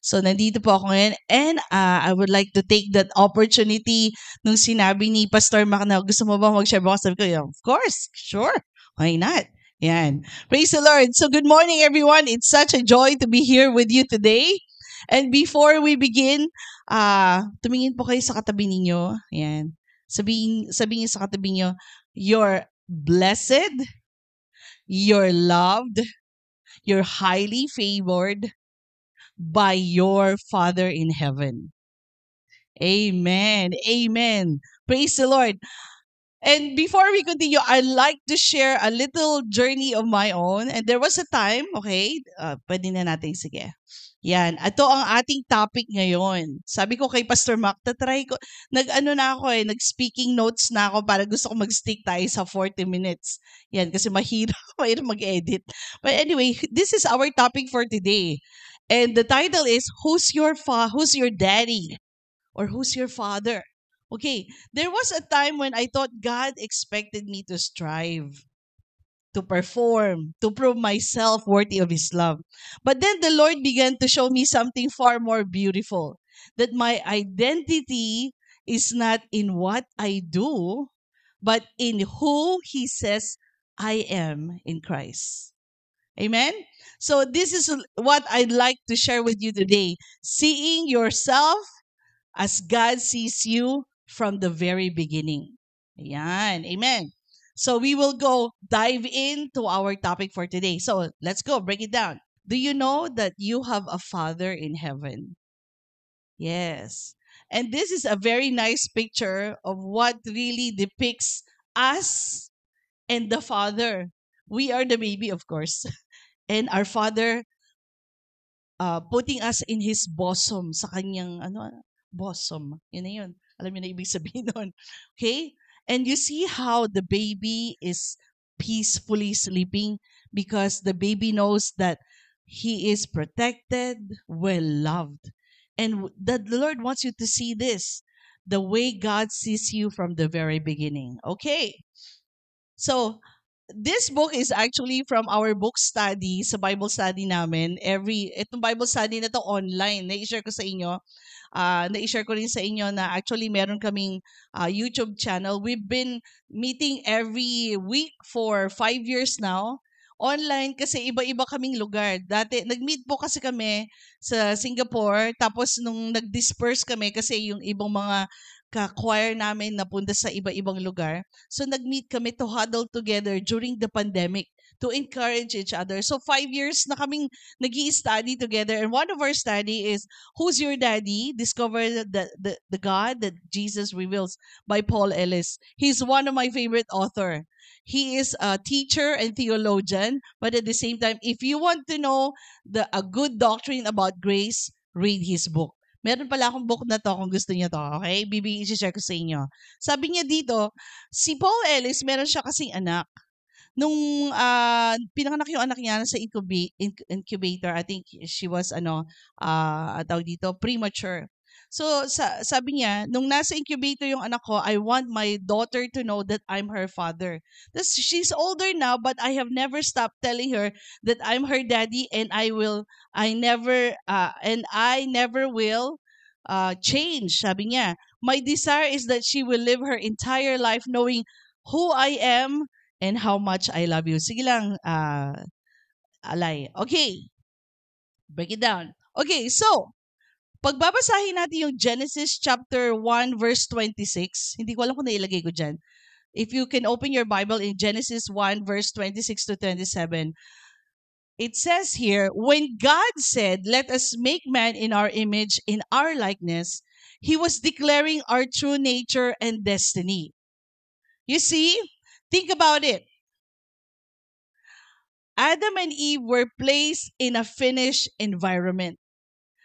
So, nandito po ako ngayon and I would like to take that opportunity nung sinabi ni Pastor Mac na gusto mo ba mag-share bukas? Sabi ko, yeah, of course, sure. Why not? Yan. Praise the Lord. So, good morning, everyone. It's such a joy to be here with you today. And before we begin, tumingin po kayo sa katabi ninyo. Yan. Sabihin sa katabi niyo, you're blessed, you're loved, you're highly favored by your Father in heaven. Amen. Amen. Praise the Lord. And before we continue, I'd like to share a little journey of my own. And there was a time, okay, pwede na natin, sige. Yan, ito ang ating topic ngayon. Sabi ko kay Pastor Mac, tatry ko, nag-speaking notes na ako para gusto ko mag-stick tayo sa 40 minutes. Yan, kasi mahirap mag-edit. But anyway, this is our topic for today. And the title is, who's your daddy? Or who's your father? Okay, there was a time when I thought God expected me to strive, to perform, to prove myself worthy of His love. But then the Lord began to show me something far more beautiful, that my identity is not in what I do, but in who He says I am in Christ. Amen? So this is what I'd like to share with you today. Seeing yourself as God sees you from the very beginning. Ayan. Amen. So we will dive into our topic for today. So let's go, break it down. Do you know that you have a Father in heaven? Yes. And this is a very nice picture of what really depicts us and the Father. We are the baby, of course. And our Father putting us in His bosom, sa kanyang, bosom. Yun na yun. Alam niyo na ibig sabihin nun. Okay? And you see how the baby is peacefully sleeping because the baby knows that he is protected, well loved. And the Lord wants you to see this, the way God sees you from the very beginning. Okay? So, this book is actually from our book study, sa Bible study namin. Itong Bible study na to online, na-share ko sa inyo. Na-share ko rin sa inyo na actually meron kaming YouTube channel. We've been meeting every week for 5 years now. Online kasi iba-iba kaming lugar. Dati, nag-meet po kasi kami sa Singapore. Tapos nung nag-disperse kami kasi yung ibang mga ka-choir namin napunta sa iba-ibang lugar. So nag-meet kami to huddle together during the pandemic to encourage each other. So 5 years na kaming nag-i-study together. And one of our study is Who's Your Daddy? Discover the God that Jesus reveals by Paul Ellis. He's one of my favorite author. He is a teacher and theologian, but at the same time, if you want to know a good doctrine about grace, read his book. Meron pala akong book na to kung gusto niyo to, okay? I-share ko sa inyo. Sabi niya dito, si Paul Ellis, meron siya kasing anak. Nung pinanganak yung anak niya sa incubator, I think she was tawag dito, premature. So sabi niya, nung nasa incubator yung anak ko, I want my daughter to know that I'm her father. She's older now, but I have never stopped telling her that I'm her daddy and I never will change. Sabi niya, my desire is that she will live her entire life knowing who I am and how much I love you. Sige lang, Alay. Okay. Break it down. Okay, so, pagbabasahin natin yung Genesis chapter 1 verse 26. Hindi ko alam kung nailagay ko dyan. If you can open your Bible in Genesis 1 verse 26 to 27. It says here, when God said, let us make man in our image, in our likeness, He was declaring our true nature and destiny. You see, think about it. Adam and Eve were placed in a finished environment.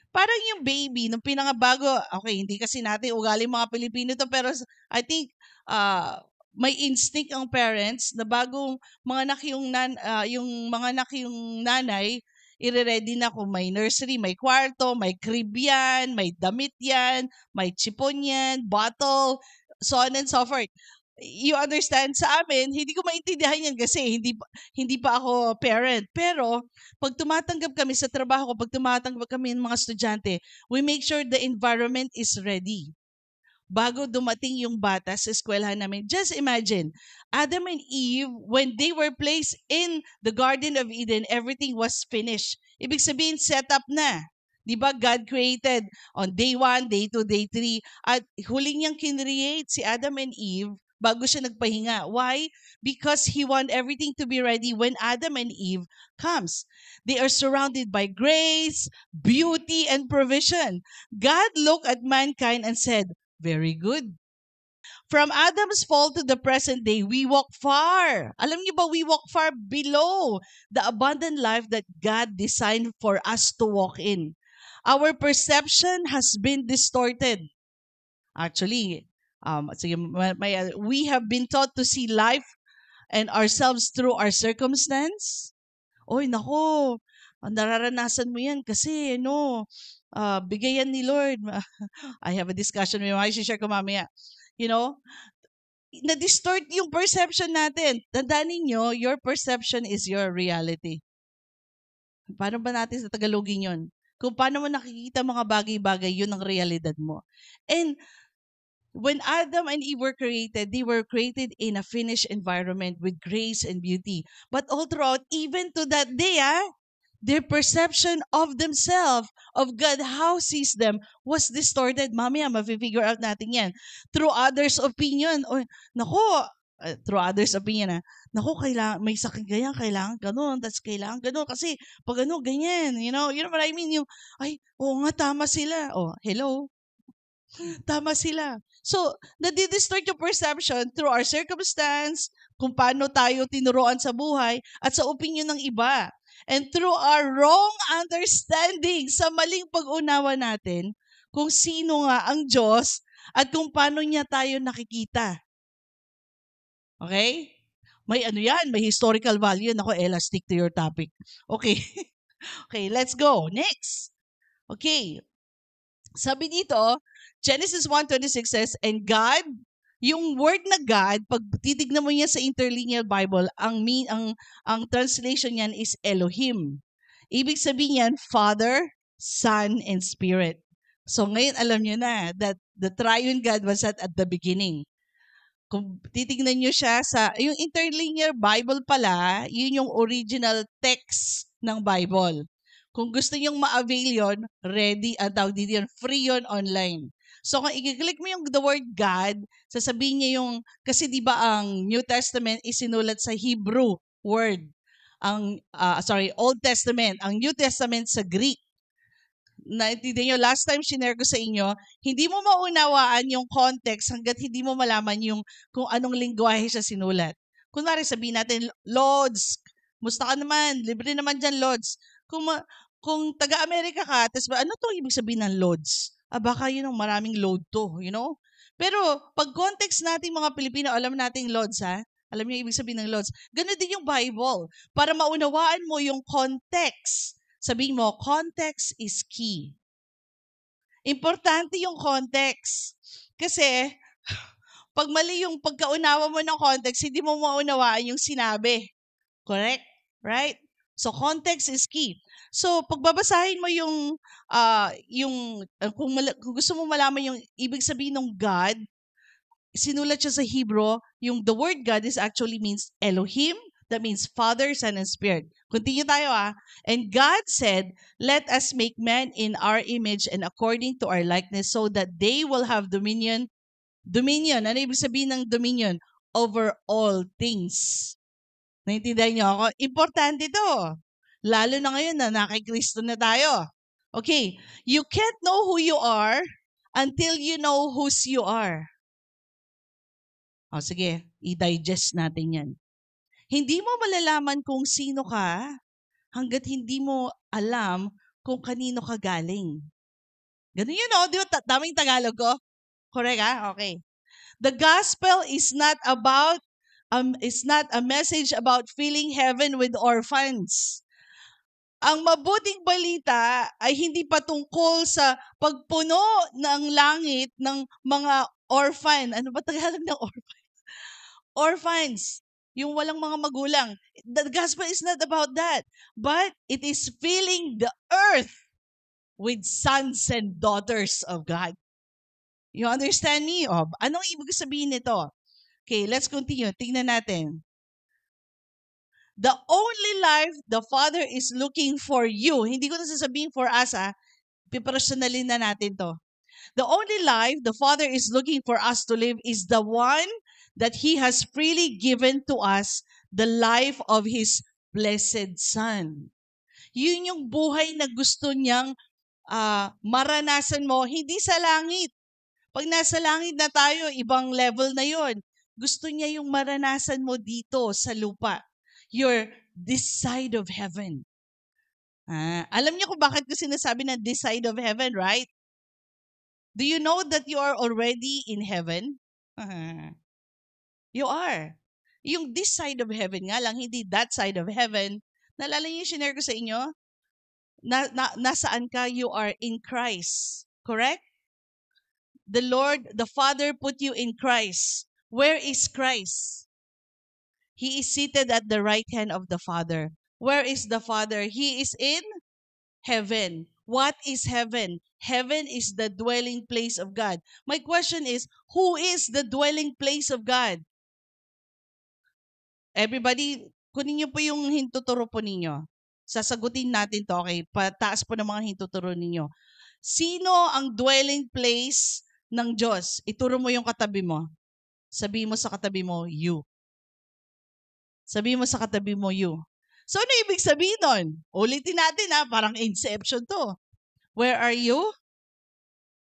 Parang yung baby, nung pinangabago, okay, hindi kasi natin ugali mga Pilipino to, pero I think may instinct ang parents na bagong mga anak yung nanay, ire-ready na kung may nursery, may kwarto, may crib yan, may damit yan, may chipon yan, bottle, so on and so forth. You understand? Sa amin, hindi ko maintindihan yan kasi hindi pa ako parent. Pero, pag tumatanggap kami sa trabaho ko, pag tumatanggap kami ng mga estudyante, we make sure the environment is ready bago dumating yung bata sa eskwelahan namin. Just imagine, Adam and Eve, when they were placed in the Garden of Eden, everything was finished. Ibig sabihin, set up na. Di ba? God created on day 1, day 2, day 3. At huling niyang kinreate si Adam and Eve bago siya nagpahinga. Why? Because He want everything to be ready when Adam and Eve comes. They are surrounded by grace, beauty, and provision. God looked at mankind and said, very good. From Adam's fall to the present day, we walk far. Alam niyo ba, we walk far below the abundant life that God designed for us to walk in. Our perception has been distorted. Actually, we have been taught to see life and ourselves through our circumstance. Oy, nako, nararanasan mo yan kasi, bigay yan ni Lord. I have a discussion with my share ko mamaya. Na-distort yung perception natin. Tandaan ninyo, your perception is your reality. Paano ba natin sa Tagalogin yun? Kung paano mo nakikita mga bagay-bagay, yun ang realidad mo. And when Adam and Eve were created, they were created in a finished environment with grace and beauty. But all throughout, even to that day, their perception of themselves, of God, how sees them, was distorted. Mamaya, ma-figure out natin yan. Through others' opinion. O, through others' opinion, kailangan, may sakit ganyan, kailangan ganun, that's kailangan ganun. Kasi, pag ganyan, you know what I mean? Oo nga, tama sila. Oh, hello? Tama sila. So, nadidistort yung perception through our circumstance, kung paano tayo tinuruan sa buhay, at sa opinion ng iba. And through our wrong understanding, sa maling pag-unawa natin, kung sino nga ang Diyos at kung paano niya tayo nakikita. Okay? May may historical value. Nako, Ella, stick to your topic. Okay. Okay, let's go. Next. Okay. Sabi dito, Genesis 1:26 says, and God, yung word na God, pag titignan mo niya sa interlinear Bible, ang translation niyan is Elohim. Ibig sabihin niyan, Father, Son, and Spirit. So ngayon alam niyo na that the triune God was at the beginning. Kung titignan niyo siya yung interlinear Bible pala, yun yung original text ng Bible. Kung gusto niyong ma-avail yun, ready, tawag dito yun, free yun online. So kung i-click mo yung the word God, sasabihin niya kasi di ba ang New Testament isinulat sa Hebrew word. Old Testament. Ang New Testament sa Greek. Naintindihan nyo, last time shinare ko sa inyo, hindi mo maunawaan yung context hanggat hindi mo malaman kung anong lingwahe siya sinulat. Kunwari sabihin natin, Lods, musta ka naman? Libre naman dyan, Lods. Kung taga-Amerika ka, ano to ibig sabihin ng Lods? Baka yun ang maraming load to, you know? Pero pag context nating mga Pilipino, alam nating Lods, ha? Alam niyo ibig sabihin ng Lods. Ganun din yung Bible. Para maunawaan mo yung context. Sabihin mo, context is key. Importante yung context. Kasi, pag mali yung pagkaunawa mo ng context, hindi mo maunawaan yung sinabi. Correct? Right? So, context is key. So, pagbabasahin mo kung gusto mo malaman yung ibig sabihin ng God, sinulat siya sa Hebrew, the word God is actually means Elohim, that means Father, Son, and Spirit. Continue tayo And God said, let us make man in our image and according to our likeness so that they will have dominion. Dominion. Ano ibig sabihin ng dominion? Over all things. Naintindihan niyo ako? Importante to. Lalo na ngayon na nakikristo na tayo. Okay. You can't know who you are until you know whose you are. Sige. I-digest natin yan. Hindi mo malalaman kung sino ka hanggat hindi mo alam kung kanino ka galing. Ganun yun, Di ba? Daming Tagalog ko? Correct, Okay. The gospel is not a message about filling heaven with orphans. Ang mabuting balita ay hindi patungkol sa pagpuno ng langit ng mga orphan. Ano ba Tagalog ng orphan? orphans, yung walang mga magulang. The gospel is not about that, but it is filling the earth with sons and daughters of God. You understand me? O, anong ibig sabihin nito? Okay, let's continue. Tingnan natin. The only life the Father is looking for you. Hindi ko na sasabihin for us, pipersonalin na natin to. The only life the Father is looking for us to live is the one that He has freely given to us, the life of His blessed Son. Yun yung buhay na gusto niyang maranasan mo, hindi sa langit. Pag nasa langit na tayo, ibang level na yon. Gusto niya yung maranasan mo dito sa lupa. You're this side of heaven. Alam niyo kung bakit ko sinasabi na this side of heaven, right? Do you know that you are already in heaven? You are. Yung this side of heaven nga lang, hindi that side of heaven. Naalala niyo yung shinare ko sa inyo? Nasaan ka? You are in Christ. Correct? The Lord, the Father put you in Christ. Where is Christ? He is seated at the right hand of the Father. Where is the Father? He is in heaven. What is heaven? Heaven is the dwelling place of God. My question is, who is the dwelling place of God? Everybody, kunin niyo po yung hintuturo po ninyo. Sasagutin natin to, okay? Pataas po ng mga hintuturo ninyo. Sino ang dwelling place ng Diyos? Ituro mo yung katabi mo. Sabihin mo sa katabi mo, you. Sabihin mo sa katabi mo, you. So, ano ibig sabihin nun? Ulitin natin parang inception to. Where are you?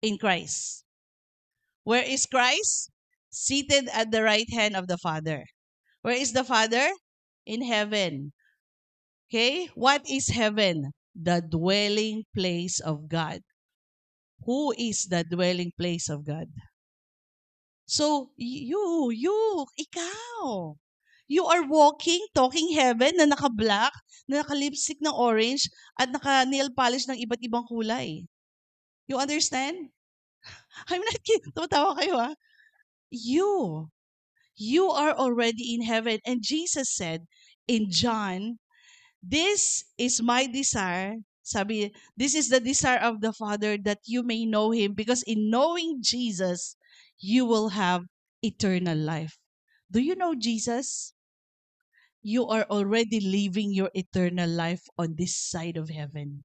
In Christ. Where is Christ? Seated at the right hand of the Father. Where is the Father? In heaven. Okay? What is heaven? The dwelling place of God. Who is the dwelling place of God? So, ikaw. You are walking, talking heaven na naka-black, na naka-lipstick ng orange, at naka-nail polish ng iba't ibang kulay. You understand? I'm not kidding. Tumatawa kayo, You are already in heaven. And Jesus said in John, this is my desire. Sabi, this is the desire of the Father that you may know Him, because in knowing Jesus, you will have eternal life. Do you know Jesus? You are already living your eternal life on this side of heaven.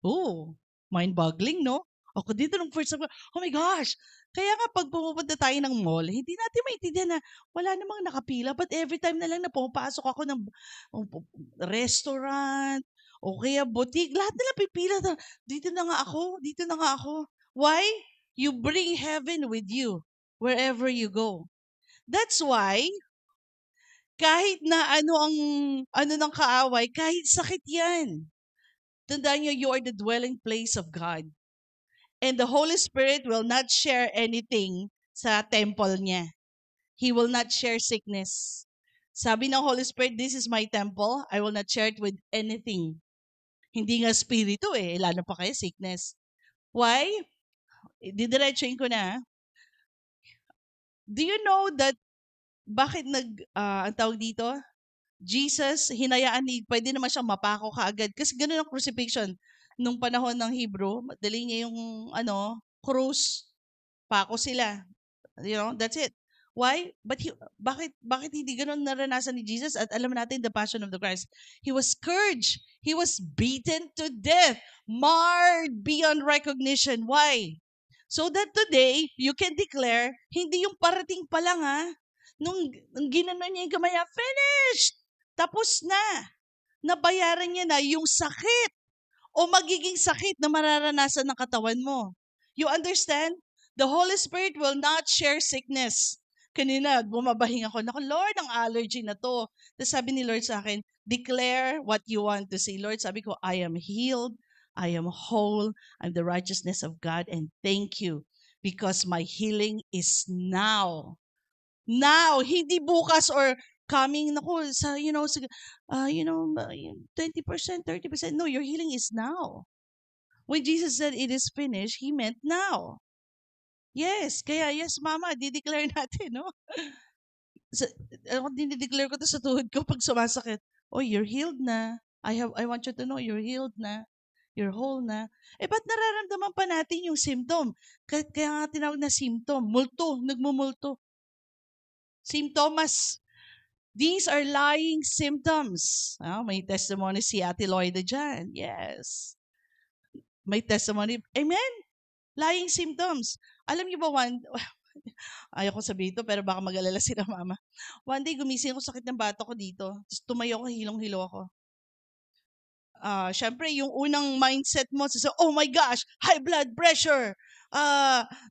Oh, mind-boggling, no? Ako dito nung first time, oh my gosh! Kaya nga pag pumupunta tayo ng mall, hindi natin maintindihan na wala namang nakapila, but every time na lang na pumapasok ako ng restaurant, o kaya boutique, lahat nila pipila na, dito na nga ako. Why? You bring heaven with you wherever you go. That's why, kahit na ano ng kaaway, kahit sakit yan. Tandaan nyo, you are the dwelling place of God. And the Holy Spirit will not share anything sa temple niya. He will not share sickness. Sabi ng Holy Spirit, this is my temple. I will not share it with anything. Hindi nga spirito lalo pa kayo sickness. Why? Didiretsuin ko na. Do you know that bakit ang tawag dito? Jesus, hinayaan pwede naman siyang mapako kaagad. Kasi ganun ang crucifixion. Nung panahon ng Hebrew, dali niya yung cross. Pako sila. You know, that's it. Why? But bakit hindi ganun naranasan ni Jesus? At alam natin the passion of the Christ. He was scourged. He was beaten to death. Marred beyond recognition. Why? So that today, you can declare, hindi yung parating pa lang nung ginanon niya yung kamay, finished! Tapos na. Nabayaran niya na yung sakit o magiging sakit na mararanasan ng katawan mo. You understand? The Holy Spirit will not share sickness. Kanina, bumabahing ako, naku, Lord, ang allergy na to. Tapos sabi ni Lord sa akin, declare what you want to say. Lord, sabi ko, I am healed. I am whole. I'm the righteousness of God. And thank you because my healing is now. Now, hindi bukas or coming, naku, sa, 20%, 30%. No, your healing is now. When Jesus said it is finished, He meant now. Yes, kaya yes, Mama, di-declare natin, no? Sa, dinideclare ko to sa tuhod ko pag sumasakit. Oh, you're healed na. I want you to know you're healed na. You're whole na. Eh, ba't nararamdaman pa natin yung symptom? Kaya nga tinawag na symptom. Multo, nagmumulto. Symptomas. These are lying symptoms. May testimony si Ate Loida dyan. Yes. May testimony. Amen? Lying symptoms. Alam niyo ba, ayaw ko sabihin ito, pero baka mag-alala sila mama. One day, gumising ako, sakit ng bato ko dito. Tapos tumayo ako, hilong-hilo ako. Syempre, yung unang mindset mo, oh my gosh, high blood pressure.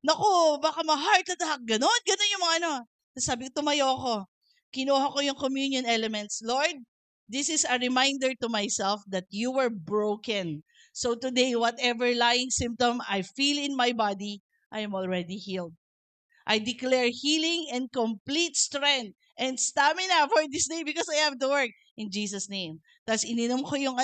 Naku, baka ma-heart attack. Ganon yung mga ano. Tapos sabi ko, tumayo ako. Kinuha ko yung communion elements. Lord, this is a reminder to myself that you were broken. So today, whatever lying symptom I feel in my body, I am already healed. I declare healing and complete strength and stamina for this day because I have to work in Jesus' name. Tapos ininom ko yung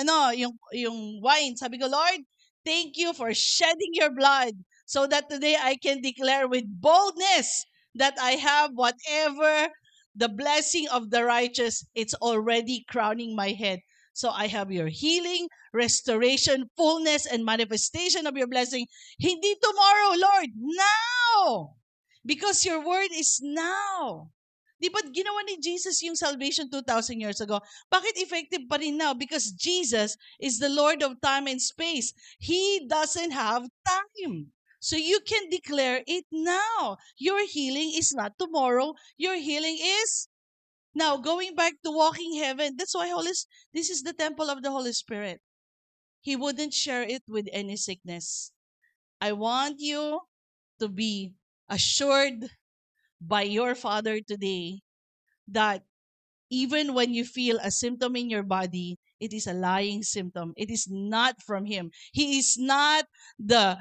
wine. Sabi ko, Lord, thank you for shedding your blood so that today I can declare with boldness that I have whatever the blessing of the righteous, it's already crowning my head. So I have your healing, restoration, fullness, and manifestation of your blessing. Hindi tomorrow, Lord, now! Because your word is now. Di ba ginawa ni Jesus yung salvation 2,000 years ago? Bakit effective pa rin now? Because Jesus is the Lord of time and space. He doesn't have time. So you can declare it now. Your healing is not tomorrow. Your healing is now. Going back to walking heaven. That's why this is the temple of the Holy Spirit. He wouldn't share it with any sickness. I want you to be assured by your Father today that even when you feel a symptom in your body, it is a lying symptom. It is not from Him. He is not the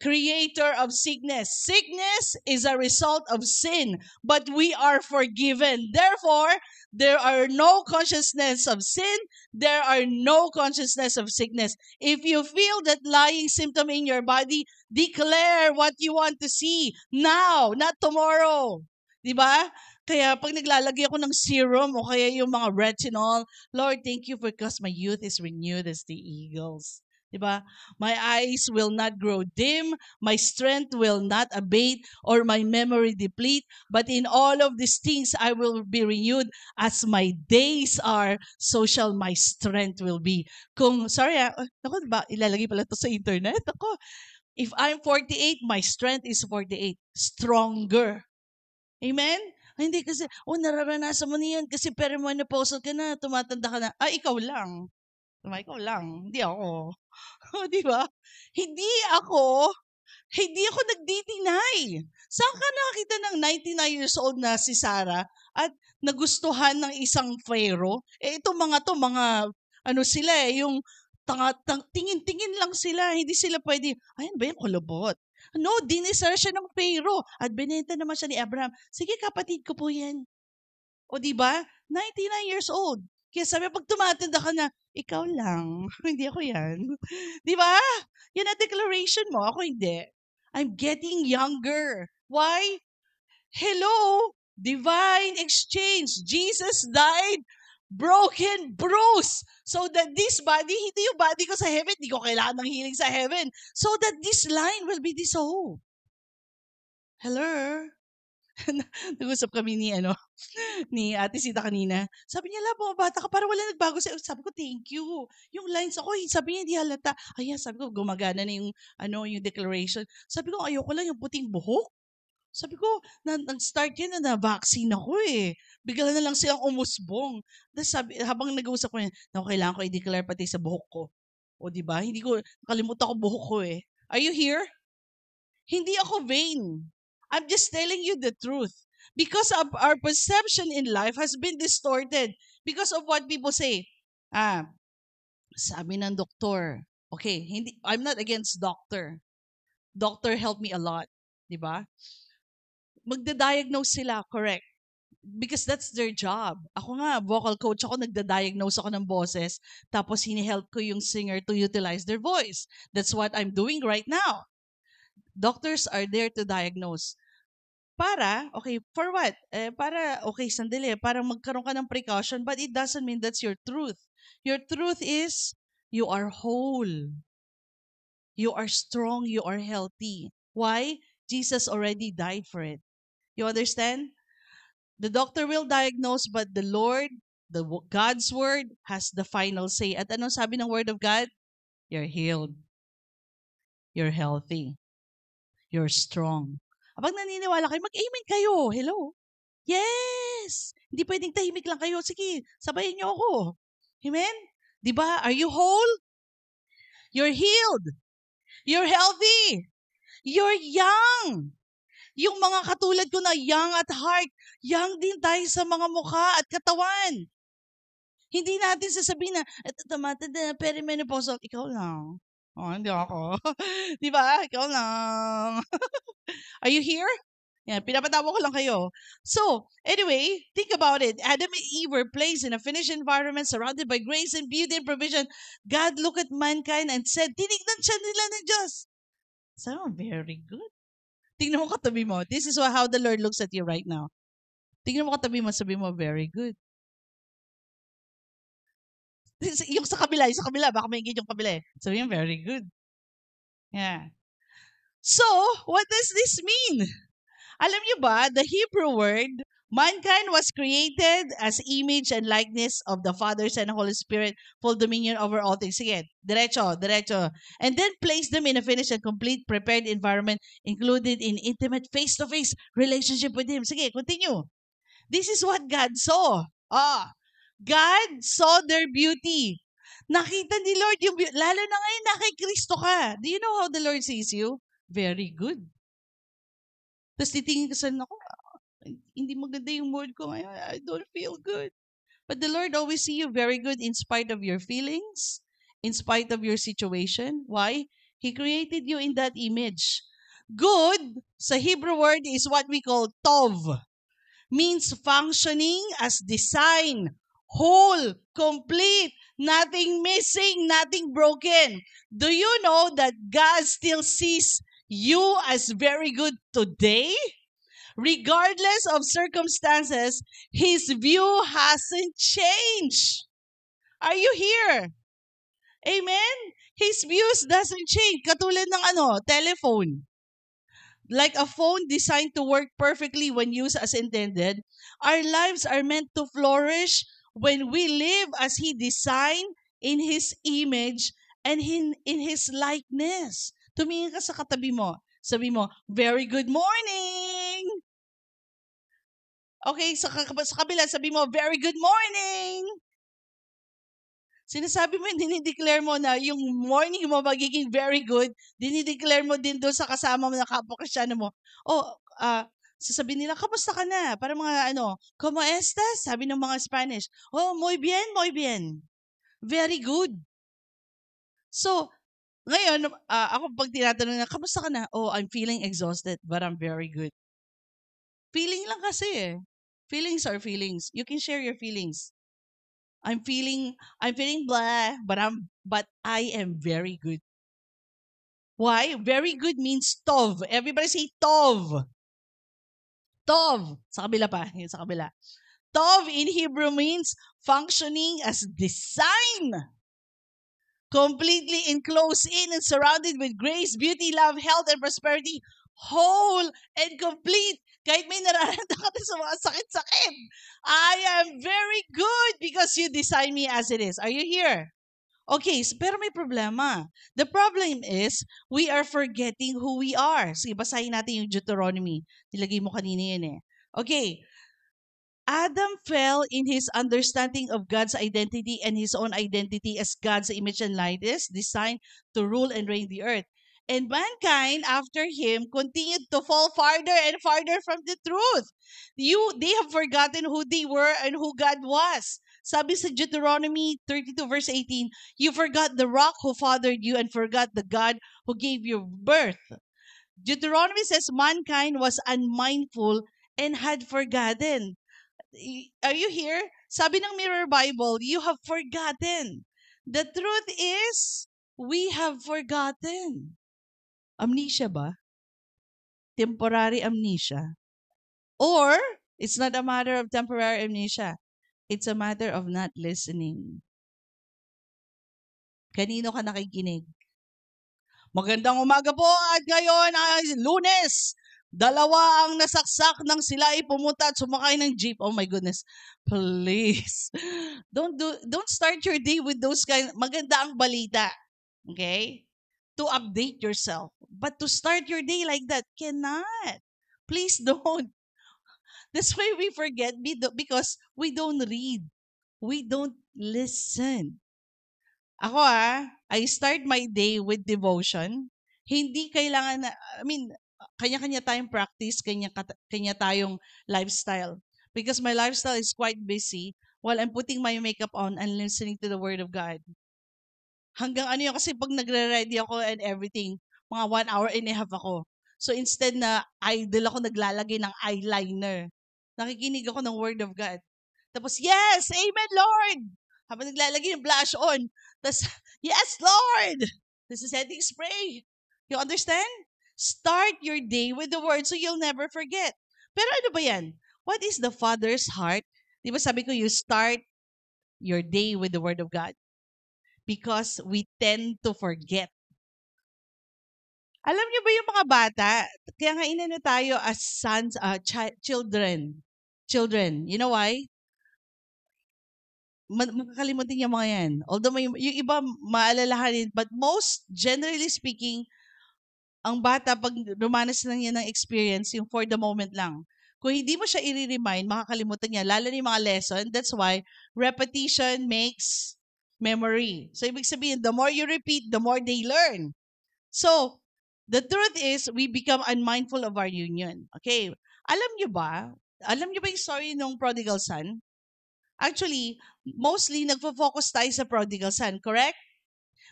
creator of sickness. Sickness is a result of sin, but we are forgiven. Therefore, there are no consciousness of sin. There are no consciousness of sickness. If you feel that lying symptom in your body, declare what you want to see now, not tomorrow. Diba? Kaya pag naglalagay ako ng serum o kaya yung mga retinol, Lord, thank you because my youth is renewed as the eagles. Diba? My eyes will not grow dim, my strength will not abate, or my memory deplete, but in all of these things I will be renewed as my days are, so shall my strength will be. Ako ba, ilalagay pala to sa internet? If I'm 48, my strength is 48. Stronger. Amen? Hindi kasi, nararanasan mo niyan kasi perimenopausal ka na, tumatanda ka na. Ikaw lang. Ikaw lang. Hindi ako. Di ba? Hindi ako nagdi-deny. Saan ka nakita ng 99 years old na si Sarah at nagustuhan ng isang pharaoh? Itong mga sila yung tingin-tingin lang sila. Hindi sila pwede, ano ba yung kulubot? No, dinisar siya ng Pharaoh at binenta naman siya ni Abraham. Sige, kapatid ko po yan. O di ba? 99 years old. Kaya sabi, pag tumatanda ka na, ikaw lang. Hindi ako yan. Di ba? Yan ang declaration mo. Ako hindi. I'm getting younger. Why? Hello? Divine exchange. Jesus died broken, bruised. So that this body, hindi yung body ko sa heaven, hindi ko kailangan ng healing sa heaven. So that this line will be dissolved. Hello? Nag-usap kami ni Ate Sita kanina. Sabi niya, bumabata ka, para wala nagbago sa'yo. Sabi ko, thank you. Yung lines ako, sabi niya, hindi halata. Sabi ko, gumagana na yung declaration. Sabi ko, ayoko lang yung puting buhok. Sabi ko, nag-start yan na vaccine ako eh. Bigla na lang silang umusbong. Tapos habang nag-uusap ko yan, kailangan ko i-declare pati sa buhok ko. O diba? Hindi ko, nakalimutan ko buhok ko eh. Are you here? Hindi ako vain. I'm just telling you the truth. Because of our perception in life has been distorted. Because of what people say. Sabi ng doktor. Okay, I'm not against doctor. Doctor helped me a lot. Diba? Magda-diagnose sila, correct. Because that's their job. Ako nga, vocal coach ako, nagda-diagnose ako ng boses, tapos hini-help ko yung singer to utilize their voice. That's what I'm doing right now. Doctors are there to diagnose. Okay, for what? Okay, sandali, para magkaroon ka ng precaution, but it doesn't mean that's your truth. Your truth is, you are whole. You are strong. You are healthy. Why? Jesus already died for it. You understand? The doctor will diagnose, but the Lord, God's word, has the final say. At ano sabi ng word of God? You're healed. You're healthy. You're strong. Kapag naniniwala kayo, mag-amen kayo. Hello? Yes! Hindi pwedeng tahimik lang kayo. Sige, sabayin niyo ako. Amen? Diba? Are you whole? You're healed. You're healthy. You're young. Yung mga katulad ko na young at heart, young din tayo sa mga mukha at katawan. Hindi natin sasabihin na, tumatanda, perimenopausal, ikaw lang. Oh, hindi ako. Di ba? Ikaw lang. Are you here? Yeah, pinapatawa ko lang kayo. So, anyway, think about it. Adam and Eve were placed in a finished environment surrounded by grace and beauty and provision. God looked at mankind and said, tinignan siya nila ng Diyos. So, very good. Tingnan mo katabi mo. This is how the Lord looks at you right now. Tingnan mo katabi mo, sabi mo, very good. Yung sa kabila, baka may yung kabila. Sabi mo, very good. Yeah. So, what does this mean? Alam niyo ba, the Hebrew word, mankind was created as image and likeness of the Father, Son, and Holy Spirit, full dominion over all things. Sige, diretso. And then place them in a finished and complete prepared environment, included in intimate face-to-face relationship with Him. Sige, continue. This is what God saw. God saw their beauty. Nakita ni Lord yung beauty. Lalo na ngayon na kay Kristo ka. Do you know how the Lord sees you? Very good. Tapos titingin ka sa ako, hindi maganda yung mood ko ngayon. I don't feel good. But the Lord always see you very good in spite of your feelings, in spite of your situation. Why? He created you in that image. Good, sa Hebrew word, is what we call tov. Means functioning as design, whole, complete, nothing missing, nothing broken. Do you know that God still sees you as very good today? Regardless of circumstances, His view hasn't changed. Are you here? Amen? His views doesn't change. Katulad ng telephone. Like a phone designed to work perfectly when used as intended, our lives are meant to flourish when we live as He designed in His image and in His likeness. Tumingin ka sa katabi mo. Sabi mo, very good morning! Okay, sa kabila, sabi mo, very good morning! Sinasabi mo, dinideclare mo na yung morning mo magiging very good, dinideclare mo din doon sa kasama mo na kapwa-Kristyano mo. Sasabihin nila, kamusta ka na? Para mga ¿cómo estás? Sabi ng mga Spanish. Oh, muy bien, muy bien. Very good. So, ngayon, ako pag tinatanong na, kamusta ka na? Oh, I'm feeling exhausted, but I'm very good. Feeling lang kasi eh. Feelings are feelings. You can share your feelings. I'm feeling blah, but I am very good. Why? Very good means tov. Everybody say tov. Tov. Sa kabila pa. Sa kabila. Tov in Hebrew means functioning as design. Completely enclosed in and surrounded with grace, beauty, love, health, and prosperity. Whole and complete. Kahit may nararamdaman ka sa mga sakit-sakit. I am very good because you design me as it is. Are you here? Okay, pero may problema. The problem is, we are forgetting who we are. Sige, basahin natin yung Deuteronomy. Nilagay mo kanina yan eh. Okay. Adam fell in his understanding of God's identity and his own identity as God's image and likeness, designed to rule and reign the earth. And mankind, after him, continued to fall farther and farther from the truth. They have forgotten who they were and who God was. Sabi sa Deuteronomy 32 verse 18, you forgot the rock who fathered you and forgot the God who gave you birth. Deuteronomy says mankind was unmindful and had forgotten. Are you here? Sabi ng Mirror Bible, you have forgotten. The truth is, we have forgotten. Amnesia ba? Temporary amnesia. Or, it's not a matter of temporary amnesia. It's a matter of not listening. Kanino ka nakikinig? Magandang umaga po at ngayon ay Lunes. Dalawa ang nasaksak nang sila ay pumunta at sumakay ng jeep. Oh my goodness. Please. Don't start your day with those kind. Maganda ang balita. Okay? To update yourself. But to start your day like that, cannot. Please don't. That's why we forget because we don't read. We don't listen. Ako I start my day with devotion. Hindi kailangan na, I mean, kanya-kanya tayong practice, kanya tayong lifestyle. Because my lifestyle is quite busy while I'm putting my makeup on and listening to the Word of God. Hanggang ano yun, kasi pag nagre-ready ako and everything, mga 1 hour and a half ako. So instead na idle ako naglalagay ng eyeliner, nakikinig ako ng Word of God. Tapos, yes, amen, Lord! Habang naglalagay ng blush on. Tapos, yes, Lord! This is setting spray. You understand? Start your day with the Word so you'll never forget. Pero ano ba yan? What is the Father's heart? Di ba sabi ko, you start your day with the Word of God. Because we tend to forget. Alam niyo ba yung mga bata? Kaya nga inano tayo as sons, children. Children. You know why? Makakalimutin yung mga yan. Although yung iba maalalahanin, but most, generally speaking, ang bata, pag rumanas na niya ng experience, yung for the moment lang. Kung hindi mo siya i-remind, makakalimutan niya. Lalo na yung mga lesson. That's why repetition makes memory. So, ibig sabihin, the more you repeat, the more they learn. So, the truth is, we become unmindful of our union. Okay? Alam niyo ba yung story ng prodigal son? Actually, mostly nagfo-focus tayo sa prodigal son, correct?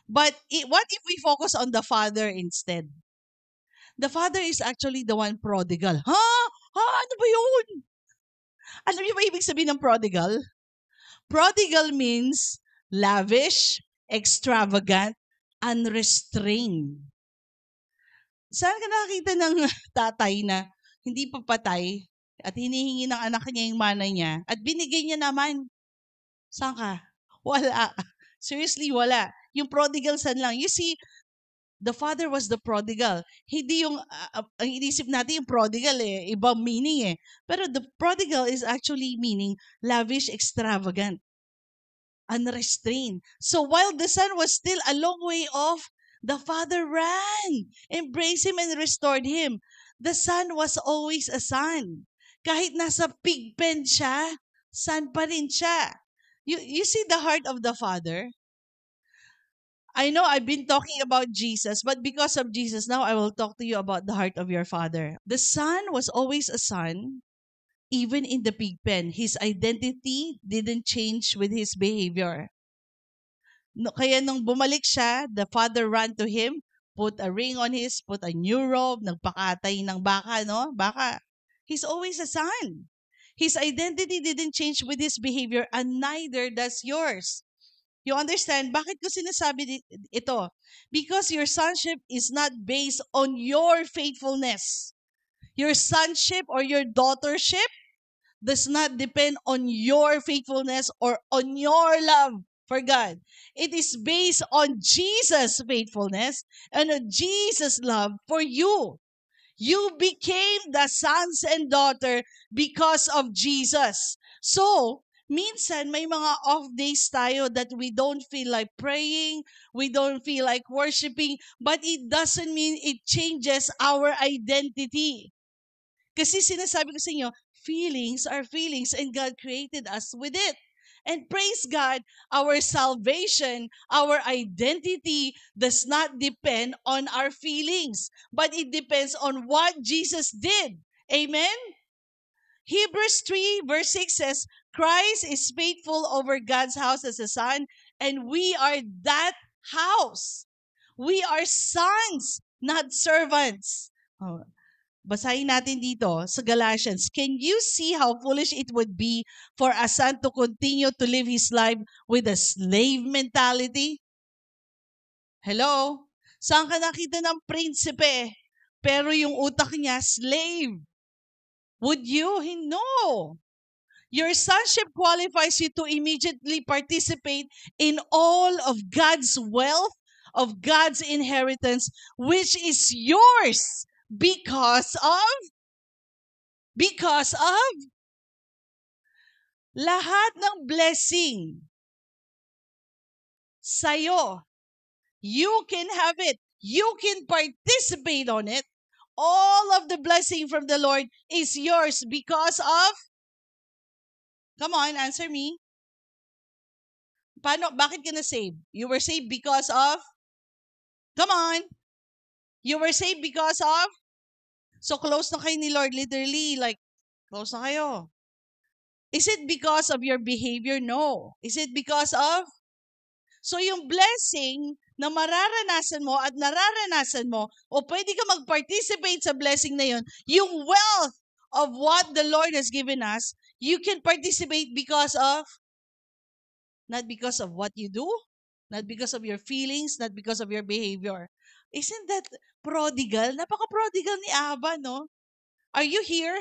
But what if we focus on the father instead? The father is actually the one prodigal. Ha? Ano ba yun? Alam niyo ba ibig sabihin ng prodigal? Prodigal means lavish, extravagant, unrestrained. Saan ka nakakita ng tatay na hindi pa patay at hinihingi ng anak niya yung mana niya at binigay niya naman? Saan ka? Wala. Seriously, wala. Yung prodigal son lang. You see, the father was the prodigal. Hindi yung, ang inisip natin yung prodigal ibang meaning Pero the prodigal is actually meaning lavish, extravagant, unrestrained. So while the son was still a long way off, the father ran, embraced him, and restored him. The son was always a son. Kahit nasa pig pen siya, son pa rin siya. You see the heart of the father? I know I've been talking about Jesus, but because of Jesus, now I will talk to you about the heart of your father. The son was always a son, even in the pig pen. His identity didn't change with his behavior. No, kaya nung bumalik siya, the father ran to him, put a ring on put a new robe, nagpakatay ng baka, no? Baka. He's always a son. His identity didn't change with his behavior, and neither does yours. You understand? Bakit ko sinasabi ito? Because your sonship is not based on your faithfulness. Your sonship or your daughtership does not depend on your faithfulness or on your love for God. It is based on Jesus' faithfulness and on Jesus' love for you. You became the sons and daughter because of Jesus. So, minsan may mga off days tayo that we don't feel like praying, we don't feel like worshiping, but it doesn't mean it changes our identity. Kasi sinasabi ko sa inyo, feelings are feelings and God created us with it. And praise God, our salvation, our identity does not depend on our feelings, but it depends on what Jesus did. Amen? Hebrews 3 verse 6 says, Christ is faithful over God's house as a son, and we are that house. We are sons, not servants. Oh, basahin natin dito sa Galatians. Can you see how foolish it would be for a son to continue to live his life with a slave mentality? Hello? Saan ka nakita ng prinsipe? Pero yung utak niya, slave. Would you? No. Your sonship qualifies you to immediately participate in all of God's wealth, of God's inheritance, which is yours because of lahat ng blessing sa'yo. You can have it. You can participate on it. All of the blessing from the Lord is yours because of, come on, answer me. Bakit ka na-save? You were saved because of, come on. You were saved because of, so close na kayo ni Lord, literally, like, close na kayo. Is it because of your behavior? No. Is it because of, so yung blessing na mararanasan mo at nararanasan mo, o pwede ka mag-participate sa blessing na yun, yung wealth of what the Lord has given us, you can participate because of, not because of what you do, not because of your feelings, not because of your behavior. Isn't that prodigal? Napaka-prodigal ni Abba, no? Are you here?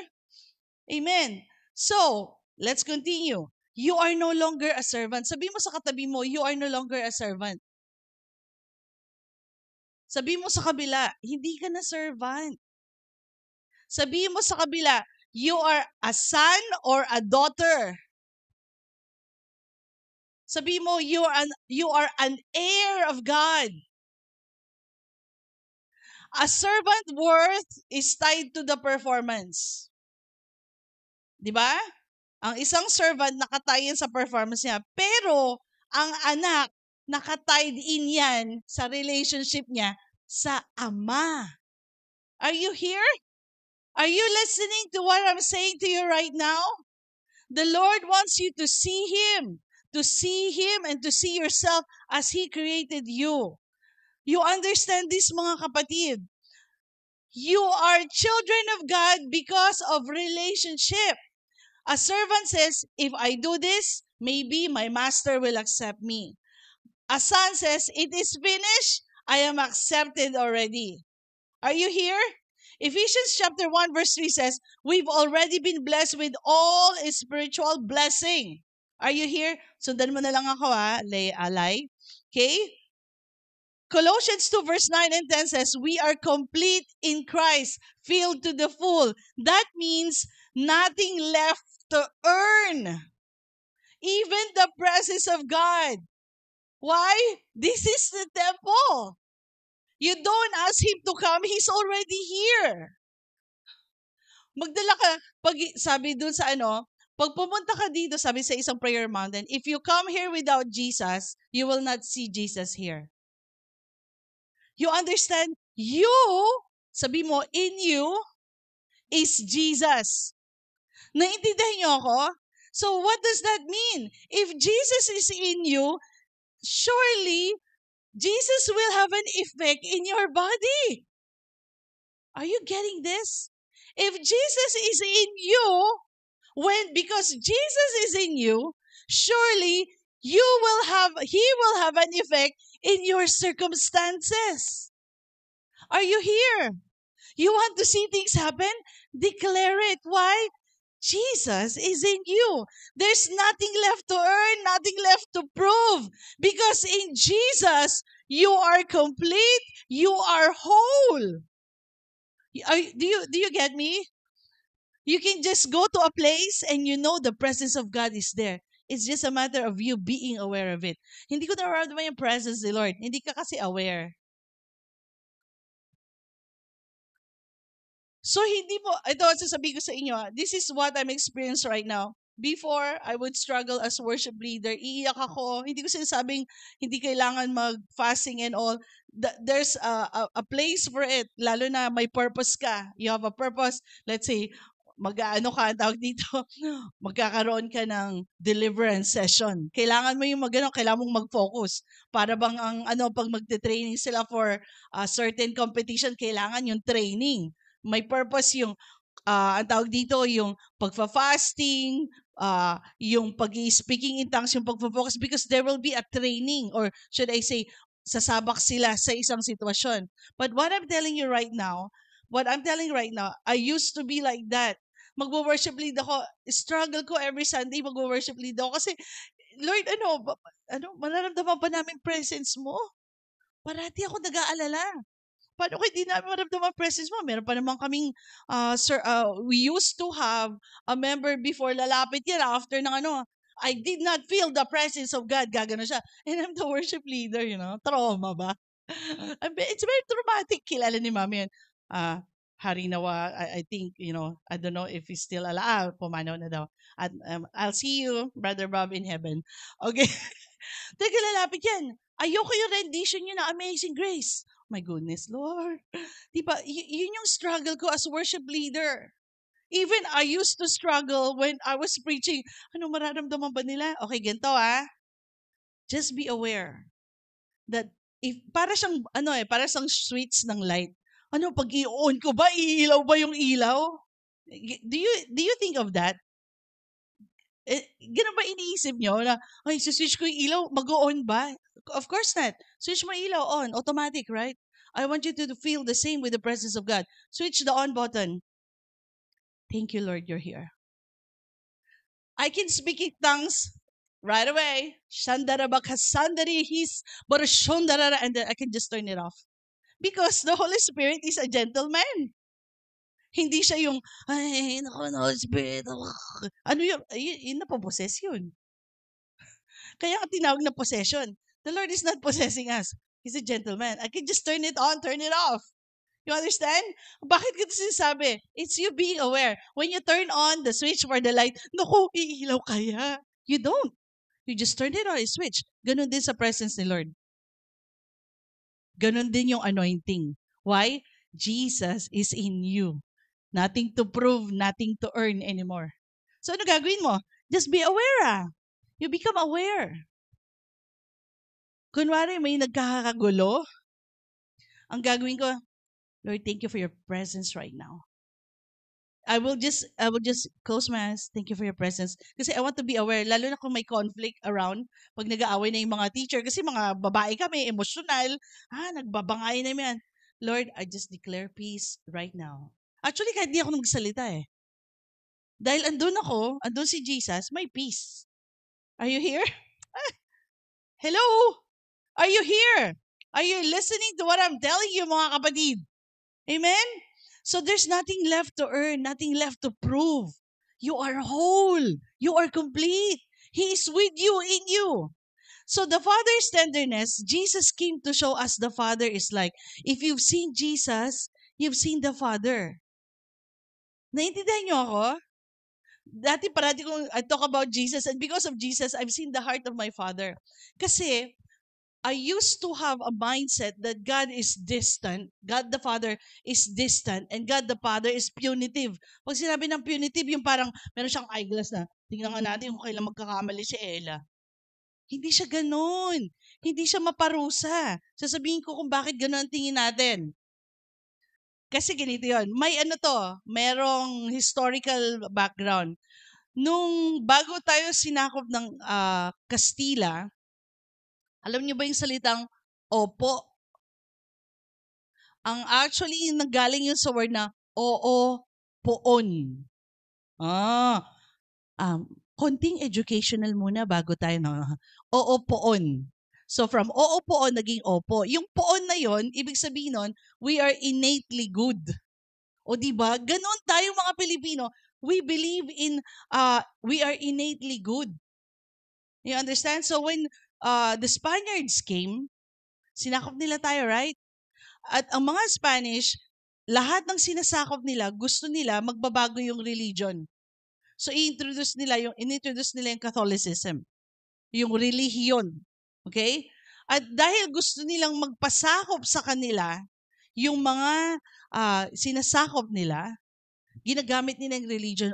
Amen. So, let's continue. You are no longer a servant. Sabi mo sa katabi mo, you are no longer a servant. Sabi mo sa kabila, hindi ka na servant. Sabi mo sa kabila, you are a son or a daughter. Sabi mo, you are an heir of God. A servant worth is tied to the performance. Di ba? Ang isang servant nakatayin sa performance niya, pero ang anak nakatied in yan sa relationship niya sa ama. Are you here? Are you listening to what I'm saying to you right now? The Lord wants you to see Him and to see yourself as He created you. You understand this, mga kapatid? You are children of God because of relationship. A servant says, if I do this, maybe my master will accept me. A son says, it is finished. I am accepted already. Are you here? Ephesians chapter 1 verse 3 says, we've already been blessed with all spiritual blessing. Are you here? Sundan mo na lang ako alay. Okay? Colossians 2 verse 9 and 10 says, we are complete in Christ, filled to the full. That means nothing left to earn. Even the presence of God. Why? This is the temple. You don't ask Him to come, He's already here. Magdala ka, sabi dun sa pag pumunta ka dito, sabi sa isang prayer mountain, if you come here without Jesus, you will not see Jesus here. You understand? You, sabi mo, in you is Jesus. Naintindihan niyo ako? So what does that mean? If Jesus is in you, surely Jesus will have an effect in your body. Are you getting this? If Jesus is in you, because Jesus is in you, surely He will have an effect in your circumstances. Are you here? You want to see things happen? Declare it. Why? Jesus is in you. There's nothing left to earn, nothing left to prove. Because in Jesus, you are complete, you are whole. Do you get me? You can just go to a place and you know the presence of God is there. It's just a matter of you being aware of it. Hindi ko nararamdaman yung presence ni Lord. Hindi ka kasi aware. So, hindi mo, ito sasabihin ko sa inyo, this is what I'm experiencing right now. Before, I would struggle as worship leader. Iiyak ako. Hindi ko sinasabing hindi kailangan mag-fasting and all. There's a place for it. Lalo na may purpose ka. You have a purpose. Let's say, tawag dito, magkakaroon ka ng deliverance session. Kailangan mo yung kailangan mong mag-focus. Para bang pag magte-training sila for a certain competition, kailangan yung training. May purpose yung, ang tawag dito, yung pagfa-fasting, yung pag-speaking in tongues, yung pagfa-focus, because there will be a training, or should I say, sasabak sila sa isang sitwasyon. But what I'm telling right now, I used to be like that. Magwo-worship lead ako. Struggle ko every Sunday, magwo-worship lead ako. Kasi, Lord, mararamdaman ba namin presence mo? Parati ako nag-aalala. Paano kung hindi namin maramdaman ang presence mo? Meron pa naman kaming, we used to have a member before, lalapit yan after ng I did not feel the presence of God. Gagano siya. And I'm the worship leader, Trauma ba? It's very traumatic. Kilala ni Mami yan. Harinawa, I think, I don't know if he's still alive. Pumanaw na daw. At I'll see you, Brother Bob, in heaven. Okay. Teka, lalapit yan. Ayoko yung rendition niyo na Amazing Grace. My goodness, Lord. Diba, yun yung struggle ko as worship leader. Even I used to struggle when I was preaching. Ano mararamdaman ba nila? Okay, ganito Just be aware that para siyang switch ng light. Pag i-on ko ba, iilaw ba yung ilaw? Do you think of that? Ganun ba iniisip nyo na, switch ko yung ilaw, mag-on ba? Of course not. Switch mo ilaw on, automatic, right? I want you to feel the same with the presence of God. Switch the on button. Thank you, Lord, you're here. I can speak in tongues right away. Shandarabakasandari his barashondarara, and then I can just turn it off. Because the Holy Spirit is a gentleman. Hindi siya yung, ay, naku, Holy Spirit. Ano yun napoposes yun. Kaya ang tinawag na possession. The Lord is not possessing us. He's a gentleman. I can just turn it on, turn it off. You understand? Bakit ko ito sinasabi? It's you being aware. When you turn on the switch for the light, naku, iilaw kaya. You don't. You just turn it on, you switch. Ganon din sa presence ni Lord. Ganon din yung anointing. Why? Jesus is in you. Nothing to prove, nothing to earn anymore. So ano gagawin mo? Just be aware You become aware. Kunwari may nagkakagulo, ang gagawin ko, Lord, thank you for your presence right now. I will just close my eyes. Thank you for your presence. Kasi I want to be aware, lalo na kung may conflict around, pag nag-aaway na yung mga teacher, kasi mga babae kami, emotional, nagbabangay na yan. Lord, I just declare peace right now. Actually, kahit di ako nagsalita Dahil andun si Jesus, may peace. Are you here? Hello? Are you here? Are you listening to what I'm telling you, mga kapatid? Amen? So there's nothing left to earn, nothing left to prove. You are whole. You are complete. He is with you, in you. So the Father's tenderness, Jesus came to show us the Father is like. If you've seen Jesus, you've seen the Father. Naintindihan niyo ako? Dati parati kong I talk about Jesus, and because of Jesus, I've seen the heart of my Father. Kasi I used to have a mindset that God is distant, God the Father is distant, and God the Father is punitive. Pag sinabi ng punitive, yung parang meron siyang eyeglass na, tingnan nga natin kung kailan magkakamali si Ella. Hindi siya ganun. Hindi siya maparusa. Sasabihin ko kung bakit ganun ang tingin natin. Kasi ganito yun. Merong historical background. Nung bago tayo sinakop ng Kastila, alam niyo ba yung salitang opo? Ang actually, nanggaling yun sa word na oo, poon. Konting educational muna bago tayo oo, poon. So from oo, poon, naging opo. Yung poon na yon, ibig sabihin nun, we are innately good. O diba? Ganon tayo mga Pilipino. We believe in, we are innately good. You understand? So when the Spaniards came, sinakop nila tayo, right? At ang mga Spanish, lahat ng sinasakop nila, gusto nila magbabago yung religion. So inintroduce nila yung Catholicism, yung relihiyon. Okay? At dahil gusto nilang magpasakop sa kanila, yung mga sinasakop nila, ginagamit nila yung religion.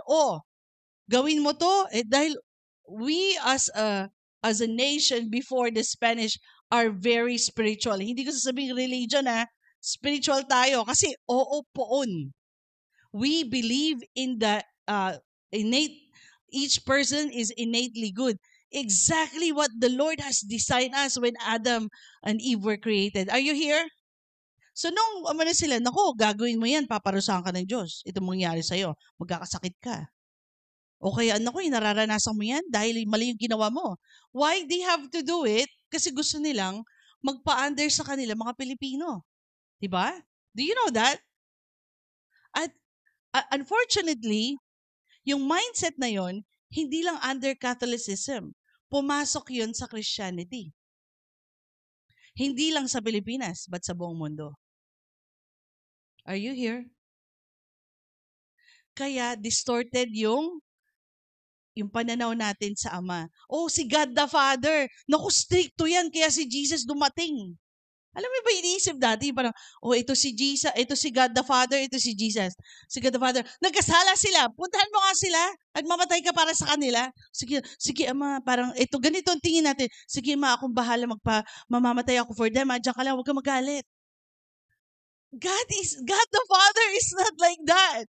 Gawin mo to, dahil we as a nation before the Spanish are very spiritual. Hindi ko sasabihin religion spiritual tayo kasi poon. We believe in the innate, each person is innately good. Exactly what the Lord has designed us when Adam and Eve were created. Are you here? So nung umano sila, naku, gagawin mo yan, paparusahan ka ng Diyos. Ito mangyari sa'yo, magkakasakit ka. O kaya, naku, nararanasan mo yan dahil mali yung ginawa mo. Why they have to do it? Kasi gusto nilang magpa-under sa kanila mga Pilipino. Diba? Do you know that? At unfortunately, yung mindset na yon, hindi lang under Catholicism. Pumasok yun sa Christianity. Hindi lang sa Pilipinas, but sa buong mundo. Are you here? Kaya distorted yung pananaw natin sa Ama. Oh, si God the Father. Naku, stricto yan, kaya si Jesus dumating. Alam mo ba, iniisip dati, parang, oh, ito si Jesus, ito si God the Father, ito si Jesus. Si God the Father. Nagkasala sila. Puntahan mo nga sila at mamatay ka para sa kanila. Sige, Ama, parang, ito, ganito ang tingin natin. Sige, Ma, akong bahala, mamamatay ako for them. Diyan ka lang, huwag ka magalit. God the Father is not like that.